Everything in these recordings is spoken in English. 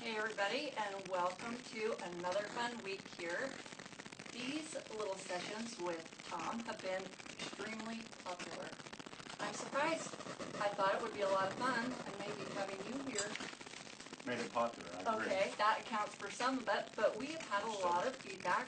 Hey everybody, and welcome to another fun week here. These little sessions with Tom have been extremely popular. I'm surprised. I thought it would be a lot of fun, and maybe having you here. Made it popular, I agree. Okay, that accounts for some of it, but we have had a lot of feedback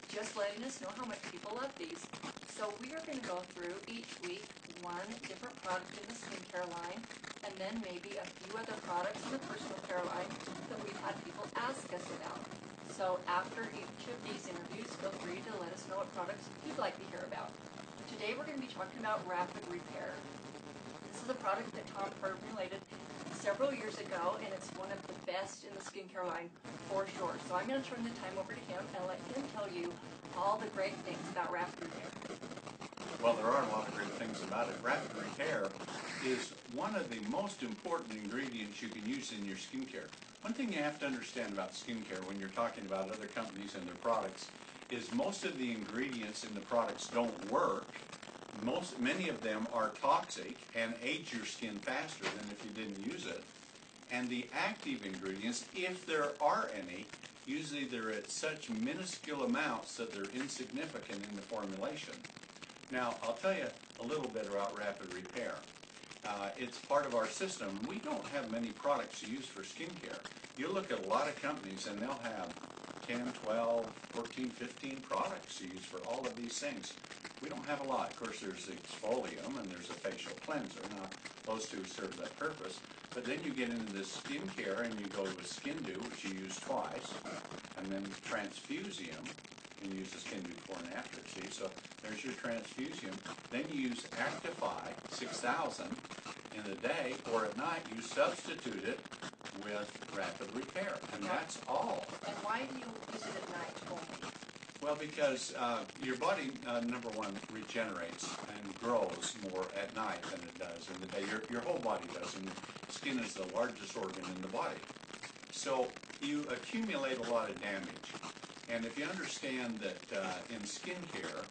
just letting us know how much people love these. So we are going to go through each week one different product in the skincare line, and then maybe a few other products in the personal care line that we've had people ask us about. So after each of these interviews, feel free to let us know what products you'd like to hear about. Today we're going to be talking about Rapid Repair. This is a product that Tom formulated several years ago, and it's one of the best in the skincare line for sure. So I'm going to turn the time over to him and let him tell you all the great things about Rapid Repair. Well, there are a lot of great things about it. Rapid Repair is one of the most important ingredients you can use in your skincare. One thing you have to understand about skincare when you're talking about other companies and their products is most of the ingredients in the products don't work. Many of them are toxic and age your skin faster than if you didn't use it. And the active ingredients, if there are any, usually they're at such minuscule amounts that they're insignificant in the formulation. Now, I'll tell you a little bit about Rapid Repair. It's part of our system. We don't have many products to use for skincare. You look at a lot of companies and they'll have 10, 12, 14, 15 products to use for all of these things. We don't have a lot. Of course, there's the exfolium and there's a facial cleanser. Now, those two serve that purpose. But then you get into this skincare and you go with Skin Do, which you use twice, and then Transfusium, and you use the Skin Do before and after. See, so there's your Transfusium. Then you use Actify 6000 in the day, or at night you substitute it with Rapid Repair, and that's all. And why do you use it at night only? Well, because your body, number one, regenerates and grows more at night than it does in the day. Your whole body does, and skin is the largest organ in the body. So you accumulate a lot of damage. And if you understand that in skincare,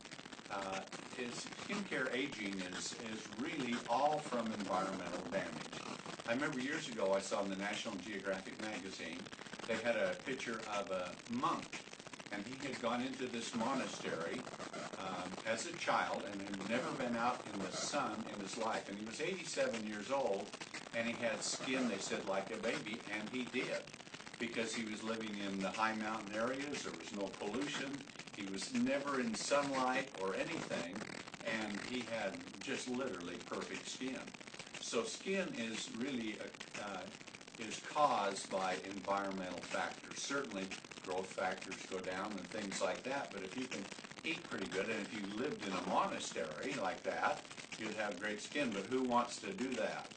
skincare aging is really all from environmental damage. I remember years ago I saw in the National Geographic magazine, they had a picture of a monk, and he had gone into this monastery as a child and had never been out in the sun in his life. And he was 87 years old, and he had skin, they said, like a baby, and he did. Because he was living in the high mountain areas, there was no pollution, he was never in sunlight or anything, and he had just literally perfect skin. So skin is really is caused by environmental factors. Certainly growth factors go down and things like that, but if you can eat pretty good, and if you lived in a monastery like that, you'd have great skin, but who wants to do that?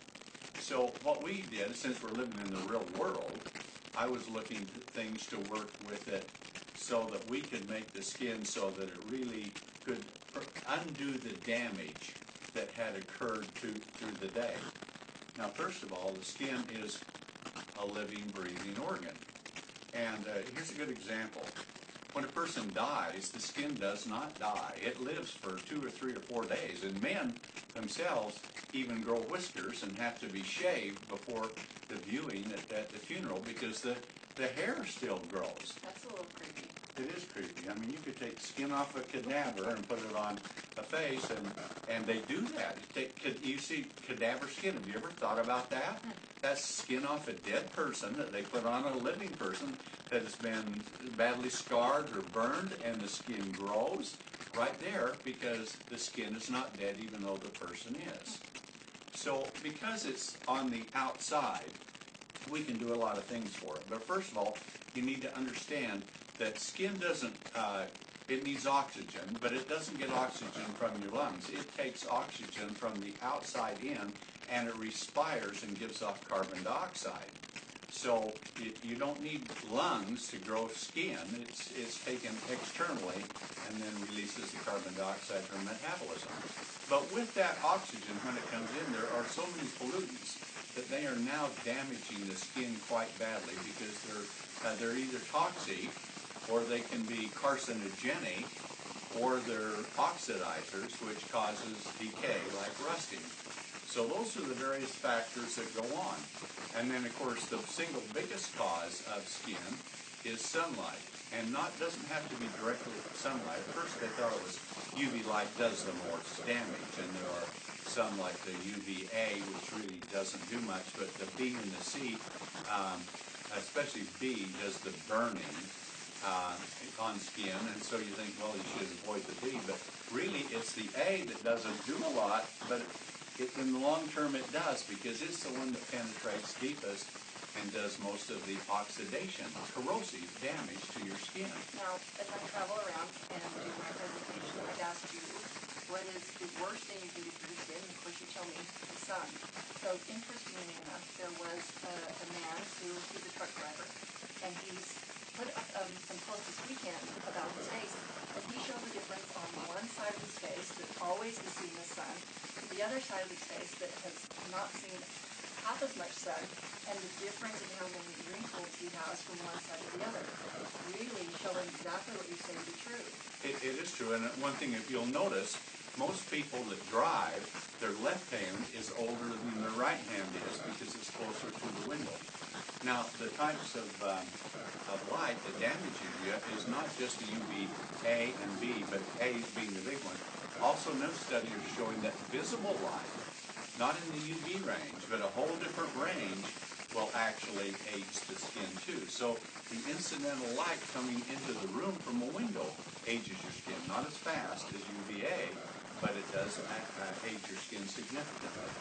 So what we did, since we're living in the real world, I was looking for things to work with it so that we could make the skin so that it really could undo the damage that had occurred through the day. Now, first of all, the skin is a living, breathing organ. And here's a good example. When a person dies, the skin does not die. It lives for 2 or 3 or 4 days. And men themselves even grow whiskers and have to be shaved before the viewing at the funeral because the hair still grows. That's a little creepy. It is creepy. I mean, you could take skin off a cadaver and put it on a face, and they do that. You see cadaver skin. Have you ever thought about that? That's skin off a dead person that they put on a living person that has been badly scarred or burned, and the skin grows right there because the skin is not dead even though the person is. So because it's on the outside, we can do a lot of things for it. But first of all, you need to understand that skin doesn't, it needs oxygen, but it doesn't get oxygen from your lungs. It takes oxygen from the outside in, and it respires and gives off carbon dioxide. So you don't need lungs to grow skin. It's taken externally and then releases the carbon dioxide from metabolism. But with that oxygen, when it comes in, there are so many pollutants that they are now damaging the skin quite badly because they're either toxic, or they can be carcinogenic, or they're oxidizers, which causes decay like rusting. So those are the various factors that go on. And then, of course, the single biggest cause of skin is sunlight. And doesn't have to be directly sunlight. At first they thought it was UV light does the most damage, and there are some like the UVA, which really doesn't do much, but the B and the C, especially B, does the burning on skin, and so you think, well, you should avoid the B, but really it's the A that doesn't do a lot, but in the long term it does, because it's the one that penetrates deepest and does most of the oxidation, corrosive damage to your skin. Now, as I travel around and do my presentation, I've asked you, what is the worst thing you can do for your skin? And of course, you tell me the sun. So, interestingly enough, there was a man who's a truck driver, and he's put some posts this weekend about his face, and he showed the difference on one side of his face that always has seen the sun, to the other side of his face that has not seen half as much sun, and the difference in how many wrinkles he has from one side to the other. Really showing exactly what you're saying to be true. It is true, and one thing, if you'll notice, most people that drive, their left hand is older than their right hand is because it's closer to the window. Now, the types of light that damages you is not just the UVA and B, but A being the big one. Also, no study is showing that visible light, not in the UV range, but a whole different range, will actually age the skin too. So the incidental light coming into the room from a window ages your skin, not as fast as UVA, but it does age your skin significantly.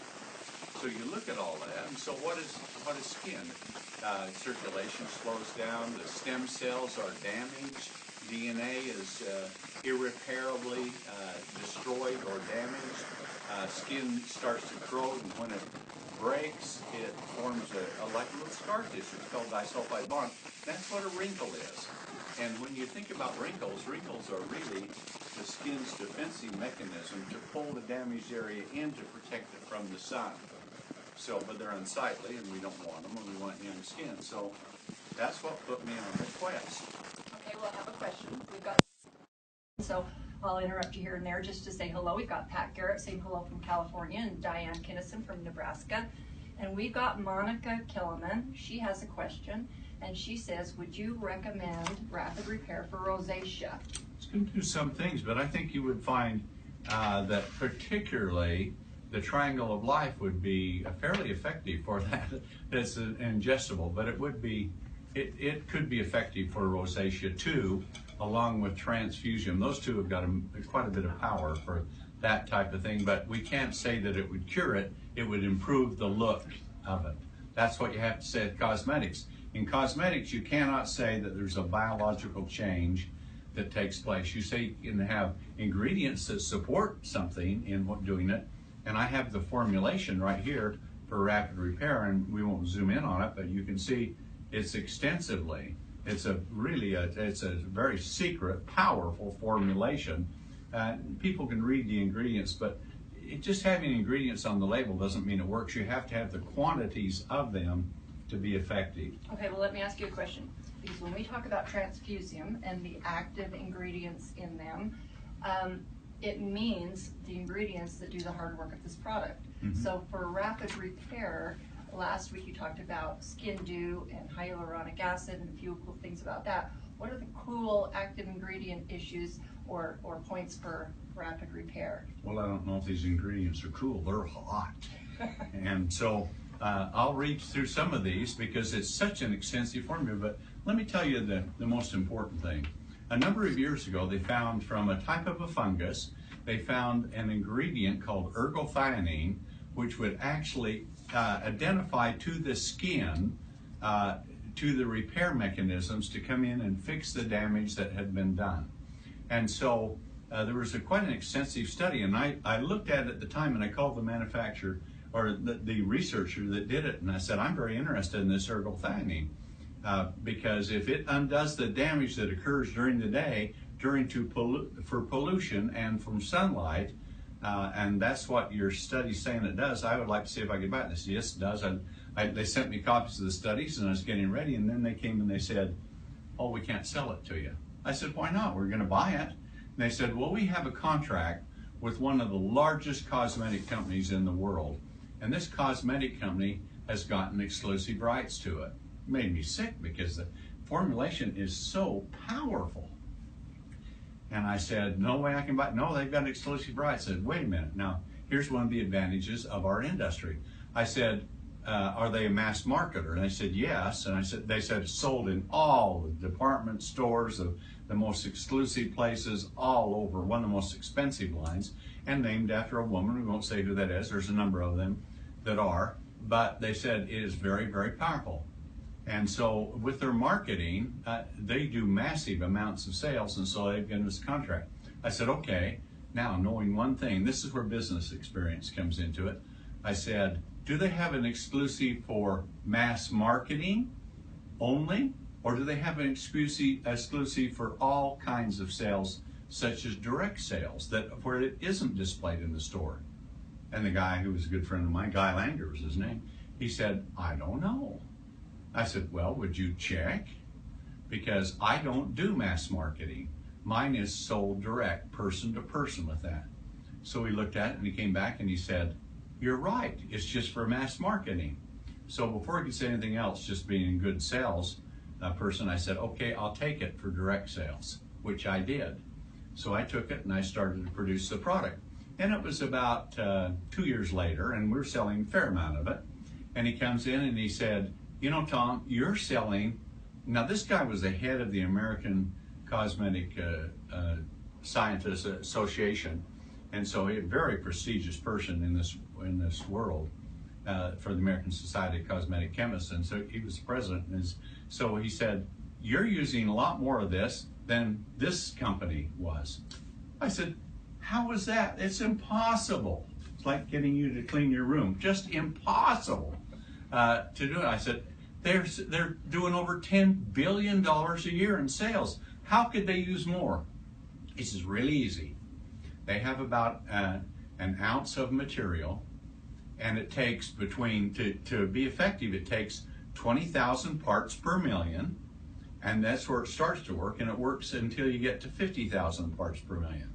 So you look at all that, and so what is skin? Circulation slows down, the stem cells are damaged, DNA is irreparably destroyed or damaged, skin starts to corrode, and when it breaks, it forms like a little scar tissue. It's called disulfide bond. That's what a wrinkle is. And when you think about wrinkles are really the skin's defensive mechanism to pull the damaged area in to protect it from the sun. So, but they're unsightly, and we don't want them, and we want young skin. So that's what put me on the quest. Okay, well, I have a question. We've got, so I'll interrupt you here and there just to say hello. We've got Pat Garrett saying hello from California, and Diane Kinnison from Nebraska. And we've got Monica Kellerman. She has a question, and she says, would you recommend rapid repair for rosacea? It's going to do some things, but I think you would find that particularly the triangle of life would be fairly effective for that. It's ingestible, but it would be, it could be effective for rosacea too, along with transfusion. Those two have got quite a bit of power for that type of thing, but we can't say that it would cure it. It would improve the look of it. That's what you have to say at cosmetics. In cosmetics, you cannot say that there's a biological change that takes place. You say you can have ingredients that support something in doing it, and I have the formulation right here for rapid repair, and we won't zoom in on it, but you can see it's extensively. It's a very secret, powerful formulation. People can read the ingredients, but just having ingredients on the label doesn't mean it works. You have to have the quantities of them to be effective. Okay, well, let me ask you a question. Because when we talk about transfusium and the active ingredients in them, it means the ingredients that do the hard work of this product. Mm-hmm. So for rapid repair, last week you talked about skin dew and hyaluronic acid and a few cool things about that. What are the cool active ingredient issues or points for rapid repair? Well, I don't know if these ingredients are cool. They're hot. And so I'll read through some of these because it's such an extensive formula, but let me tell you the most important thing. A number of years ago, they found from a type of a fungus, they found an ingredient called ergothioneine, which would actually identify to the skin, to the repair mechanisms to come in and fix the damage that had been done. And so there was quite an extensive study, and I looked at it at the time, and I called the manufacturer, or the researcher that did it, and I said, I'm very interested in this ergothioneine. Because if it undoes the damage that occurs during the day, for pollution and from sunlight, and that's what your study's saying it does, I would like to see if I could buy it. They said, yes, it does. They sent me copies of the studies, and I was getting ready, and then they came and they said, oh, we can't sell it to you. I said, why not? We're going to buy it. And they said, well, we have a contract with one of the largest cosmetic companies in the world, And this cosmetic company has gotten exclusive rights to it. Made me sick because the formulation is so powerful. And I said, no way I can buy it. No, they've got exclusive rights. I said, wait a minute. Now, here's one of the advantages of our industry. I said, are they a mass marketer? And they said, yes. And they said it's sold in all the department stores, the most exclusive places all over, one of the most expensive lines, and named after a woman. We won't say who that is. There's a number of them that are. But they said it is very, very powerful. And so with their marketing, they do massive amounts of sales, and so they've given us a contract. I said, okay, now knowing one thing, this is where business experience comes into it. I said, do they have an exclusive for mass marketing only, or do they have an exclusive for all kinds of sales, such as direct sales, where it isn't displayed in the store? And the guy who was a good friend of mine, Guy Langer was his name, he said, I don't know. I said, well, would you check? Because I don't do mass marketing. Mine is sold direct, person to person with that. So he looked at it and he came back and he said, you're right, it's just for mass marketing. So before he could say anything else, just being a good sales person, I said, okay, I'll take it for direct sales, which I did. So I took it and I started to produce the product. And it was about 2 years later, and we're selling a fair amount of it. And he comes in and he said, you know, Tom, you're selling, now this guy was the head of the American Cosmetic Scientists Association, and so he's a very prestigious person in this world for the American Society of Cosmetic Chemists, and so he was the president. And so he said, you're using a lot more of this than this company was. I said, how is that? It's impossible. It's like getting you to clean your room, just impossible. To do it. I said, they're doing over $10 billion a year in sales. How could they use more? He says, really easy. They have about an ounce of material, and it takes to be effective, it takes 20,000 parts per million, and that's where it starts to work, and it works until you get to 50,000 parts per million.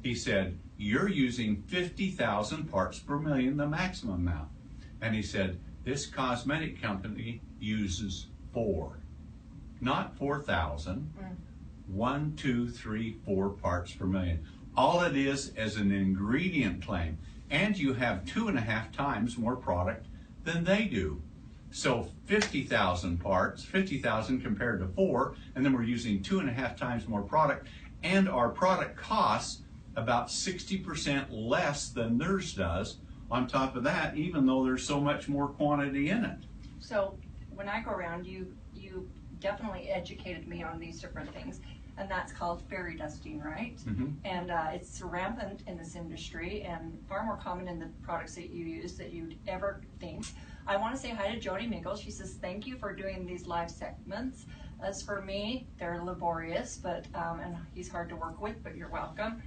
He said, you're using 50,000 parts per million, the maximum amount. And he said, this cosmetic company uses 4, not 4,000, 1, 2, 3, 4 parts per million. All it is an ingredient claim, and you have 2.5 times more product than they do. So 50,000 parts, 50,000 compared to 4, and then we're using 2.5 times more product, and our product costs about 60% less than theirs does. On top of that, even though there's so much more quantity in it. So when I go around, you definitely educated me on these different things, and that's called fairy dusting, right? Mm-hmm. And it's rampant in this industry and far more common in the products that you use that you'd ever think. I want to say hi to Jody Miggles. She says, thank you for doing these live segments. As for me, they're laborious, but and he's hard to work with, but you're welcome.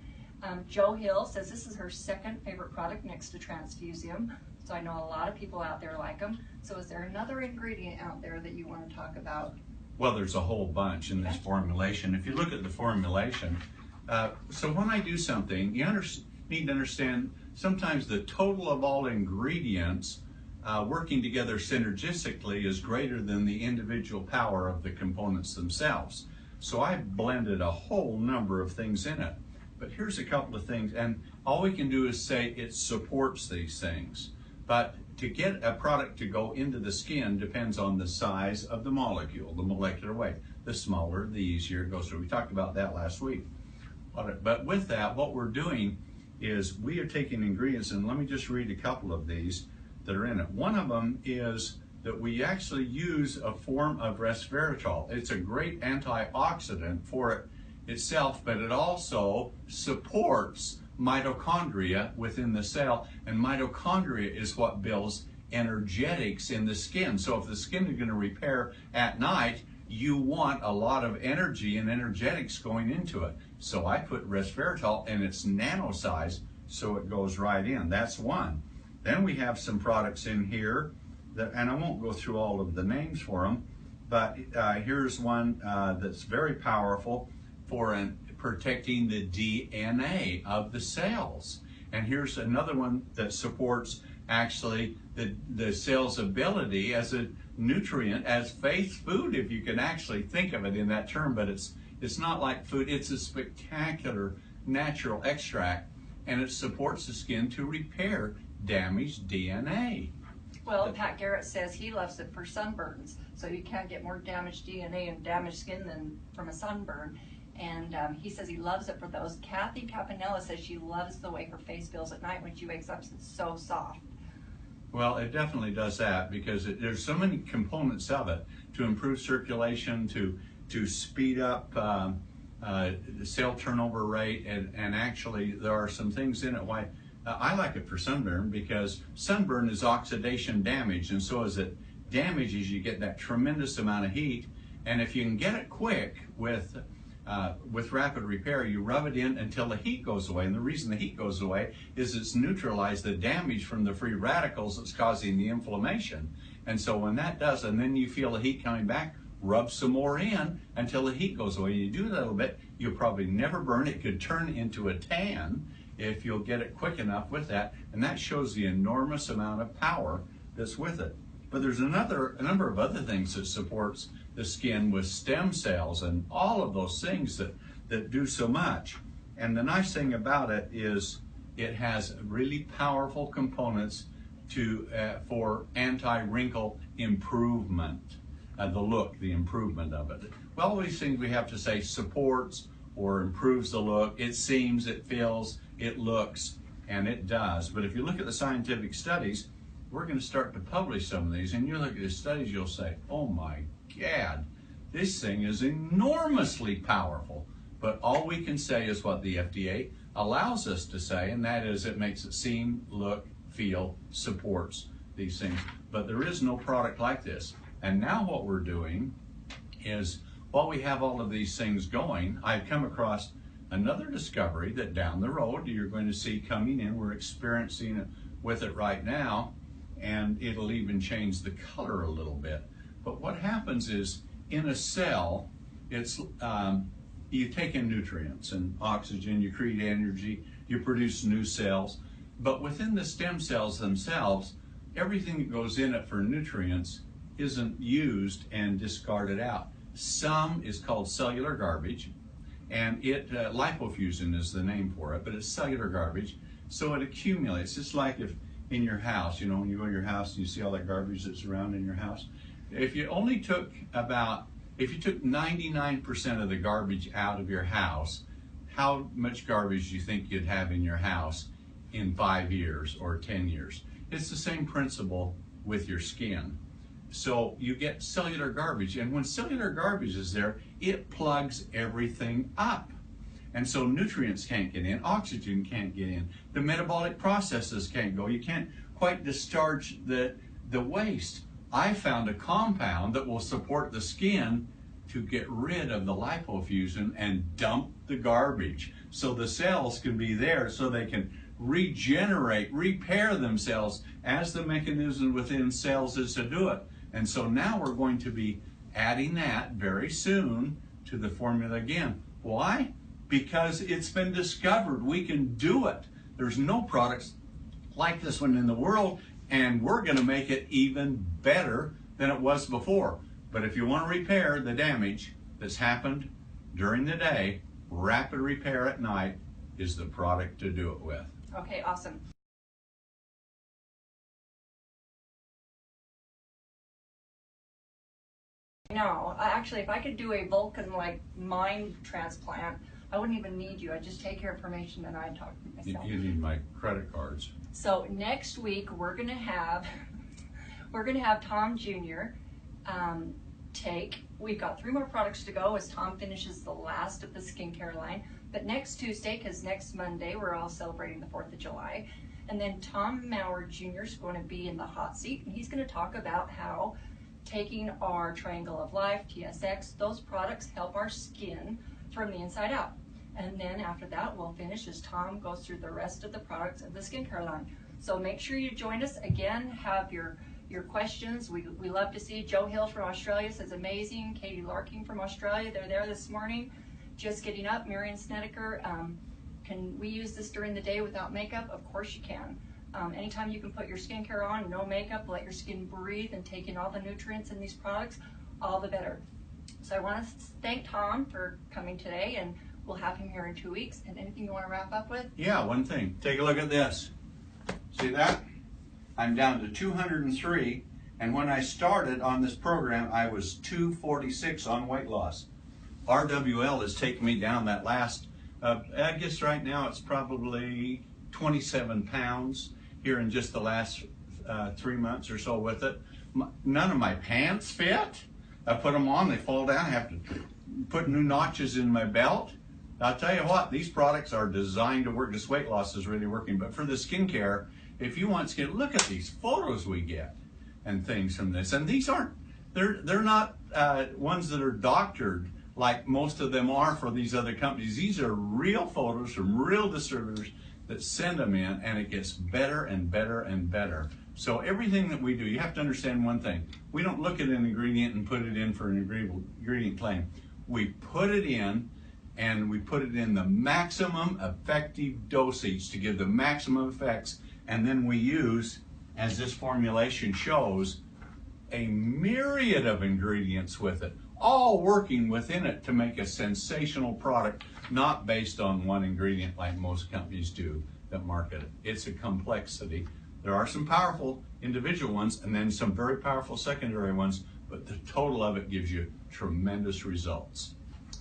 Joe Hill says this is her second favorite product next to Transfusium. So I know a lot of people out there like them. So is there another ingredient out there that you want to talk about? Well, there's a whole bunch in this formulation. If you look at the formulation, so when I do something, you need to understand sometimes the total of all ingredients working together synergistically is greater than the individual power of the components themselves. So I've blended a whole number of things in it. But here's a couple of things, and all we can do is say it supports these things. But to get a product to go into the skin depends on the size of the molecule, the molecular weight. The smaller, the easier it goes through. We talked about that last week. But with that, what we're doing is we are taking ingredients, and let me just read a couple of these that are in it. One of them is that we actually use a form of resveratrol. It's a great antioxidant for it itself, but it also supports mitochondria within the cell, and mitochondria is what builds energetics in the skin. So if the skin is going to repair at night, you want a lot of energy and energetics going into it. So I put resveratrol, and it's nano size, so it goes right in. That's one. Then we have some products in here that, and I won't go through all of the names for them, but here's one that's very powerful for protecting the DNA of the cells. And here's another one that supports actually the cell's ability as a nutrient, as faith food, if you can actually think of it in that term, but it's not like food. It's a spectacular natural extract, and it supports the skin to repair damaged DNA. Well, Pat Garrett says he loves it for sunburns, so you can't get more damaged DNA and damaged skin than from a sunburn. And he says he loves it for those. Kathy Capanella says she loves the way her face feels at night when she wakes up. It's so soft. Well, it definitely does that because there's so many components of it to improve circulation, to speed up the cell turnover rate, and actually there are some things in it why I like it for sunburn, because sunburn is oxidation damage, and so as it damages, you get that tremendous amount of heat. And if you can get it quick with rapid repair, you rub it in until the heat goes away. And the reason the heat goes away is it's neutralized the damage from the free radicals that's causing the inflammation. And so when that does, and then you feel the heat coming back, rub some more in until the heat goes away. You do that a little bit, you'll probably never burn. It could turn into a tan if you'll get it quick enough with that. And that shows the enormous amount of power that's with it. But there's a number of other things that supports the skin with stem cells and all of those things that do so much. And the nice thing about it is it has really powerful components for anti-wrinkle improvement, the look, the improvement of it. Well, all these things we have to say supports or improves the look. It seems, it feels, it looks, and it does. But if you look at the scientific studies, we're going to start to publish some of these, and you look at the studies, you'll say, oh my God, this thing is enormously powerful. But all we can say is what the FDA allows us to say, and that is it makes it seem, look, feel, supports these things. But there is no product like this. And now what we're doing is, while we have all of these things going, I've come across another discovery that down the road you're going to see coming in. We're experiencing it with it right now, and it'll even change the color a little bit. But what happens is, in a cell, it's you take in nutrients and oxygen, you create energy, you produce new cells. But within the stem cells themselves, everything that goes in it for nutrients isn't used and discarded out. Some is called cellular garbage, and lipofuscin is the name for it, but it's cellular garbage, so it accumulates. It's like if in your house, when you go to your house and you see all that garbage that's around in your house. If you took 99% of the garbage out of your house, how much garbage do you think you'd have in your house in 5 years or 10 years? It's the same principle with your skin. So you get cellular garbage, and when cellular garbage is there, it plugs everything up. And so nutrients can't get in, oxygen can't get in, the metabolic processes can't go, you can't quite discharge the waste. I found a compound that will support the skin to get rid of the lipofuscin and dump the garbage, so the cells can be there, so they can regenerate, repair themselves as the mechanism within cells is to do it. And so now we're going to be adding that very soon to the formula again. Why? Because it's been discovered we can do it. There's no products like this one in the world, and we're going to make it even better than it was before. But if you want to repair the damage that's happened during the day, rapid repair at night is the product to do it with. Okay, awesome. No, actually, if I could do a Vulcan-like mind transplant, I wouldn't even need you. I'd just take your information and I'd talk to myself. You need my credit cards. So next week we're gonna have Tom Jr. We've got 3 more products to go as Tom finishes the last of the skincare line. But next Tuesday, because next Monday we're all celebrating the 4th of July, and then Tom Mower Jr. is going to be in the hot seat, and he's going to talk about how taking our Triangle of Life, TSX, those products help our skin from the inside out. And then after that, we'll finish as Tom goes through the rest of the products of the skincare line. So make sure you join us. Again, have your questions. We love to see Joe Hill from Australia says amazing. Katie Larking from Australia, they're there this morning. Just getting up. Marion Snedeker, can we use this during the day without makeup? Of course you can. Anytime you can put your skincare on, no makeup, let your skin breathe and take in all the nutrients in these products, all the better. So I want to thank Tom for coming today, and we'll have him here in 2 weeks. And anything you want to wrap up with? Yeah, one thing. Take a look at this. See that? I'm down to 203, and when I started on this program, I was 246 on weight loss. RWL has taken me down that last, I guess right now it's probably 27 pounds here in just the last 3 months or so with it. None of my pants fit. I put them on, they fall down. I have to put new notches in my belt. I'll tell you what, these products are designed to work. This weight loss is really working. But for the skincare, if you want skin, look at these photos we get and things from this. And these aren't, they're not ones that are doctored like most of them are for these other companies. These are real photos from real distributors that send them in, and it gets better and better and better. So everything that we do, you have to understand one thing. We don't look at an ingredient and put it in for an ingredient claim. We put it in, and we put it in the maximum effective dosage to give the maximum effects, and then we use, as this formulation shows, a myriad of ingredients with it, all working within it to make a sensational product, not based on one ingredient like most companies do that market it. It's a complexity. There are some powerful individual ones and then some very powerful secondary ones, but the total of it gives you tremendous results.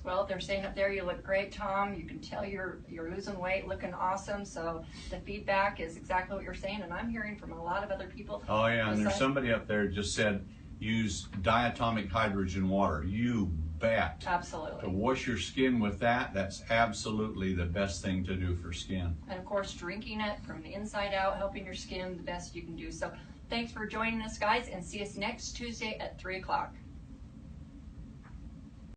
Well, they're saying up there, you look great, Tom. You can tell you're losing weight, looking awesome. So the feedback is exactly what you're saying, and I'm hearing from a lot of other people. Oh yeah, and there's somebody up there just said, use diatomic hydrogen water. You bet. Absolutely. To wash your skin with that, that's absolutely the best thing to do for skin. And of course, drinking it from the inside out, helping your skin the best you can do. So thanks for joining us, guys, and see us next Tuesday at 3 o'clock.